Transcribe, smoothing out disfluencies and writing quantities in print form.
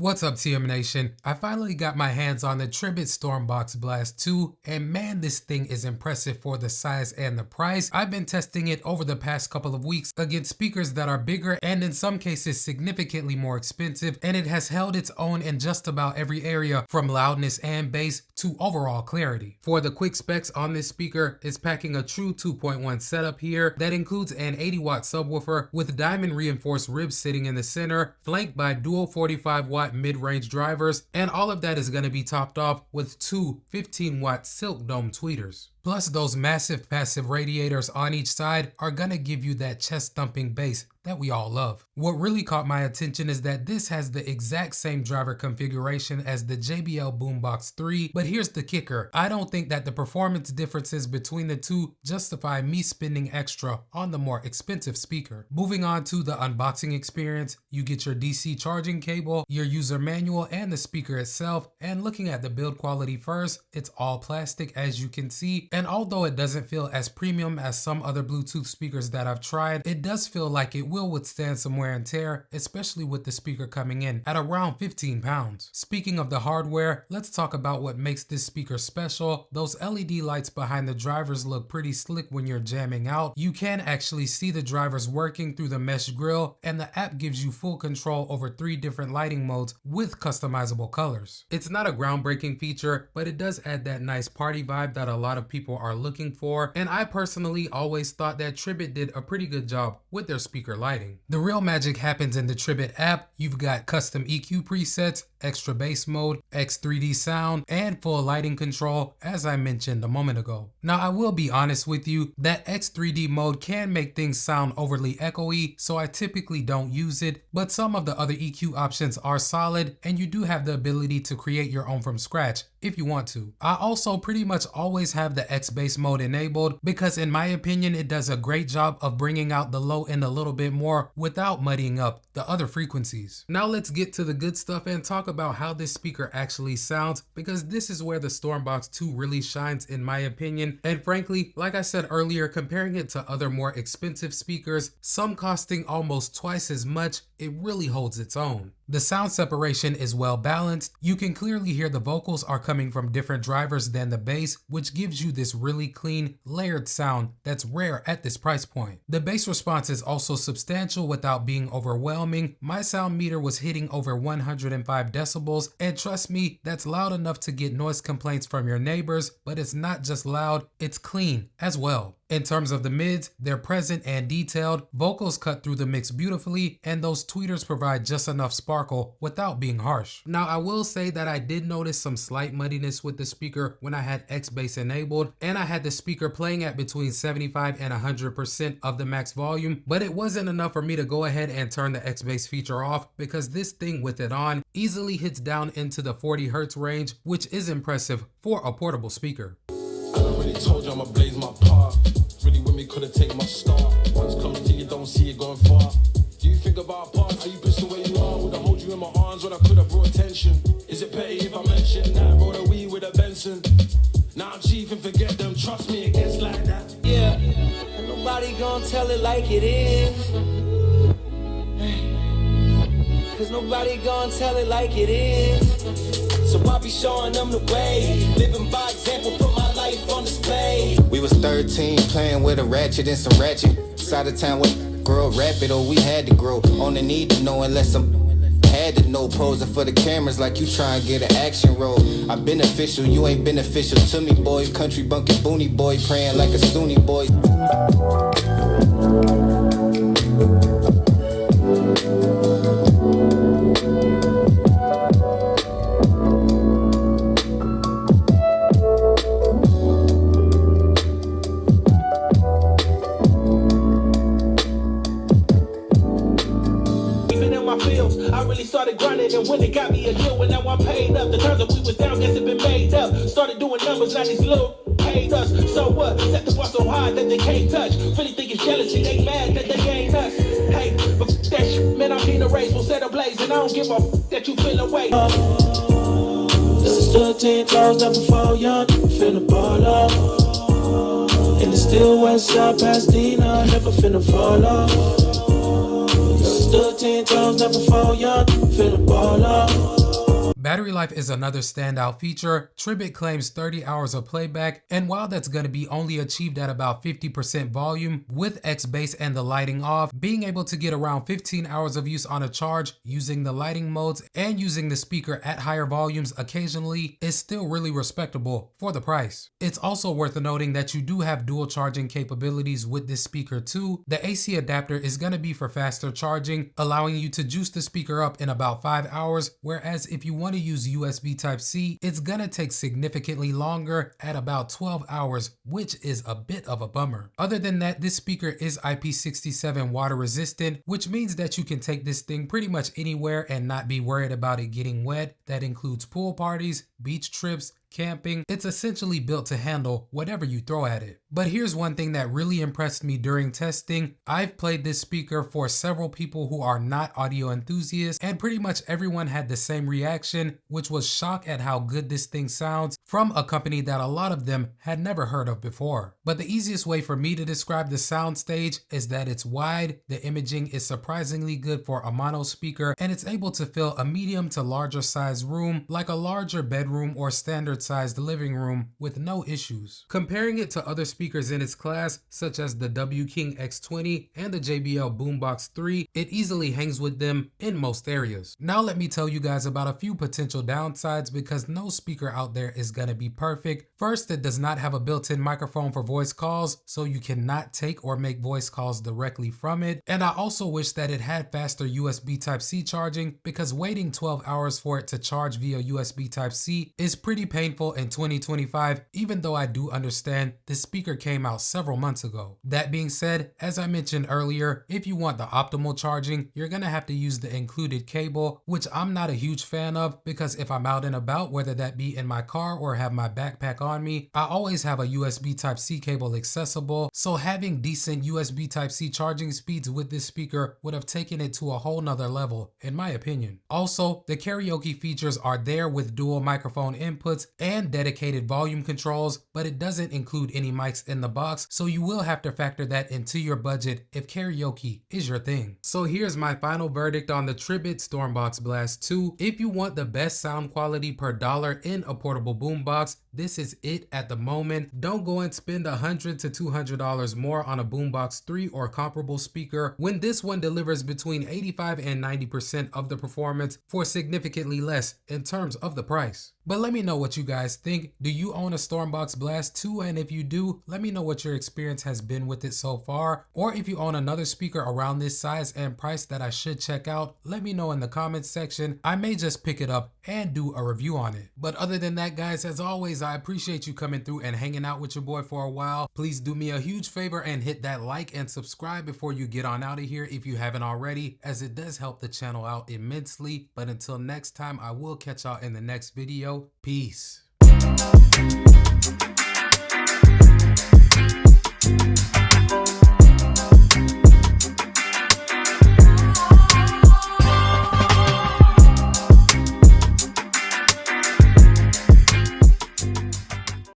What's up, TM Nation? I finally got my hands on the Tribit StormBox Blast 2, and man, this thing is impressive for the size and the price. I've been testing it over the past couple of weeks against speakers that are bigger and in some cases significantly more expensive, and it has held its own in just about every area from loudness and bass to overall clarity. For the quick specs on this speaker, it's packing a true 2.1 setup here that includes an 80-watt subwoofer with diamond reinforced ribs sitting in the center, flanked by dual 45-watt mid-range drivers, and all of that is going to be topped off with two 15-watt silk dome tweeters. Plus, those massive passive radiators on each side are gonna give you that chest-thumping bass that we all love. What really caught my attention is that this has the exact same driver configuration as the JBL Boombox 3, but here's the kicker. I don't think that the performance differences between the two justify me spending extra on the more expensive speaker. Moving on to the unboxing experience, you get your DC charging cable, your user manual, and the speaker itself, and looking at the build quality first, it's all plastic as you can see. And although it doesn't feel as premium as some other Bluetooth speakers that I've tried, it does feel like it will withstand some wear and tear, especially with the speaker coming in at around 15 pounds. Speaking of the hardware, let's talk about what makes this speaker special. Those LED lights behind the drivers look pretty slick when you're jamming out. You can actually see the drivers working through the mesh grille, and the app gives you full control over 3 different lighting modes with customizable colors. It's not a groundbreaking feature, but it does add that nice party vibe that a lot of people are looking for, and I personally always thought that Tribit did a pretty good job with their speaker lighting. The real magic happens in the Tribit app. You've got custom EQ presets, extra bass mode, X3D sound, and full lighting control, as I mentioned a moment ago. Now, I will be honest with you, that X3D mode can make things sound overly echoey, so I typically don't use it, but some of the other EQ options are solid, and you do have the ability to create your own from scratch if you want to. I also pretty much always have the X-Bass mode enabled because in my opinion, it does a great job of bringing out the low end a little bit more without muddying up the other frequencies. Now let's get to the good stuff and talk about how this speaker actually sounds, because this is where the StormBox 2 really shines in my opinion. And frankly, like I said earlier, comparing it to other more expensive speakers, some costing almost twice as much, it really holds its own. The sound separation is well balanced. You can clearly hear the vocals are coming from different drivers than the bass, which gives you this really clean, layered sound that's rare at this price point. The bass response is also substantial without being overwhelming. My sound meter was hitting over 105 decibels, and trust me, that's loud enough to get noise complaints from your neighbors, but it's not just loud, it's clean as well. In terms of the mids, they're present and detailed, vocals cut through the mix beautifully, and those tweeters provide just enough sparkle without being harsh. Now, I will say that I did notice some slight muddiness with the speaker when I had X-Bass enabled, and I had the speaker playing at between 75 and 100% of the max volume, but it wasn't enough for me to go ahead and turn the X-Bass feature off, because this thing with it on easily hits down into the 40 Hz range, which is impressive for a portable speaker. I already told you I'ma blaze my path. Really with me couldn't take my star. Once comes to you don't see it going far. Do you think about parts? Are you pissed the way you are? Would I hold you in my arms when I could have brought attention? Is it petty if I mention that I rode a wee with a Benson? Now I'm chief and forget them, trust me, it gets like that. Yeah, and nobody gonna tell it like it is. Cause nobody gonna tell it like it is. So I'll be showing them the way. Living by example, put my life on display. We was 13, playing with a ratchet and some ratchet. Side of town with a girl rapid, or we had to grow. On the need to know unless I'm had to know. Posing for the cameras like you try and get an action role. I'm beneficial, you ain't beneficial to me, boy. Country bunkin' boony boy, praying like a Sunni boy. I really started grinding, and when it got me a deal, and now I'm paid up. The times that we was down, guess it been made up. Started doing numbers, now these little paid us. So what? Set the bar so high that they can't touch. Really think it's jealousy, they mad that they ain't us. Hey, but that shit, man, I'm being a race, we'll set a blaze, and I don't give a that you feel away. This is 13 closed up before young, finna ball up. In the still west side, Pasadena, never finna fall off. Stood 10 toes, never fall, y'all. Feel the ball up. Battery life is another standout feature. Tribit claims 30 hours of playback, and while that's going to be only achieved at about 50% volume, with X bass and the lighting off, being able to get around 15 hours of use on a charge using the lighting modes and using the speaker at higher volumes occasionally is still really respectable for the price. It's also worth noting that you do have dual charging capabilities with this speaker too. The AC adapter is going to be for faster charging, allowing you to juice the speaker up in about 5 hours, whereas if you want to use USB Type-C, it's gonna take significantly longer at about 12 hours, which is a bit of a bummer. Other than that, this speaker is IP67 water resistant, which means that you can take this thing pretty much anywhere and not be worried about it getting wet. That includes pool parties, beach trips, camping. It's essentially built to handle whatever you throw at it. But here's one thing that really impressed me during testing. I've played this speaker for several people who are not audio enthusiasts, and pretty much everyone had the same reaction, which was shock at how good this thing sounds from a company that a lot of them had never heard of before. But the easiest way for me to describe the sound stage is that it's wide, the imaging is surprisingly good for a mono speaker, and it's able to fill a medium to larger size room like a larger bedroom or standard sized living room with no issues. Comparing it to other speakers in its class, such as the W King X20 and the JBL Boombox 3, it easily hangs with them in most areas. Now let me tell you guys about a few potential downsides, because no speaker out there is gonna be perfect. First, it does not have a built-in microphone for voice calls, so you cannot take or make voice calls directly from it. And I also wish that it had faster USB Type-C charging, because waiting 12 hours for it to charge via USB Type-C is pretty painful in 2025, even though I do understand this speaker came out several months ago. That being said, as I mentioned earlier, if you want the optimal charging, you're gonna have to use the included cable, which I'm not a huge fan of, because if I'm out and about, whether that be in my car or have my backpack on me, I always have a USB Type-C cable accessible, so having decent USB Type-C charging speeds with this speaker would have taken it to a whole nother level, in my opinion. Also, the karaoke features are there with dual microphone inputs and dedicated volume controls, but it doesn't include any mics in the box, so you will have to factor that into your budget if karaoke is your thing. So here's my final verdict on the Tribit StormBox Blast 2. If you want the best sound quality per dollar in a portable boombox, this is it at the moment. Don't go and spend $100 to $200 more on a Boombox 3 or comparable speaker when this one delivers between 85 and 90% of the performance for significantly less in terms of the price. But let me know what you guys think. Do you own a StormBox Blast 2? And if you do, let me know what your experience has been with it so far. Or if you own another speaker around this size and price that I should check out, let me know in the comments section. I may just pick it up and do a review on it. But other than that, guys, as always, I appreciate you coming through and hanging out with your boy for a while. Please do me a huge favor and hit that like and subscribe before you get on out of here if you haven't already, as it does help the channel out immensely. But until next time, I will catch y'all in the next video. Peace.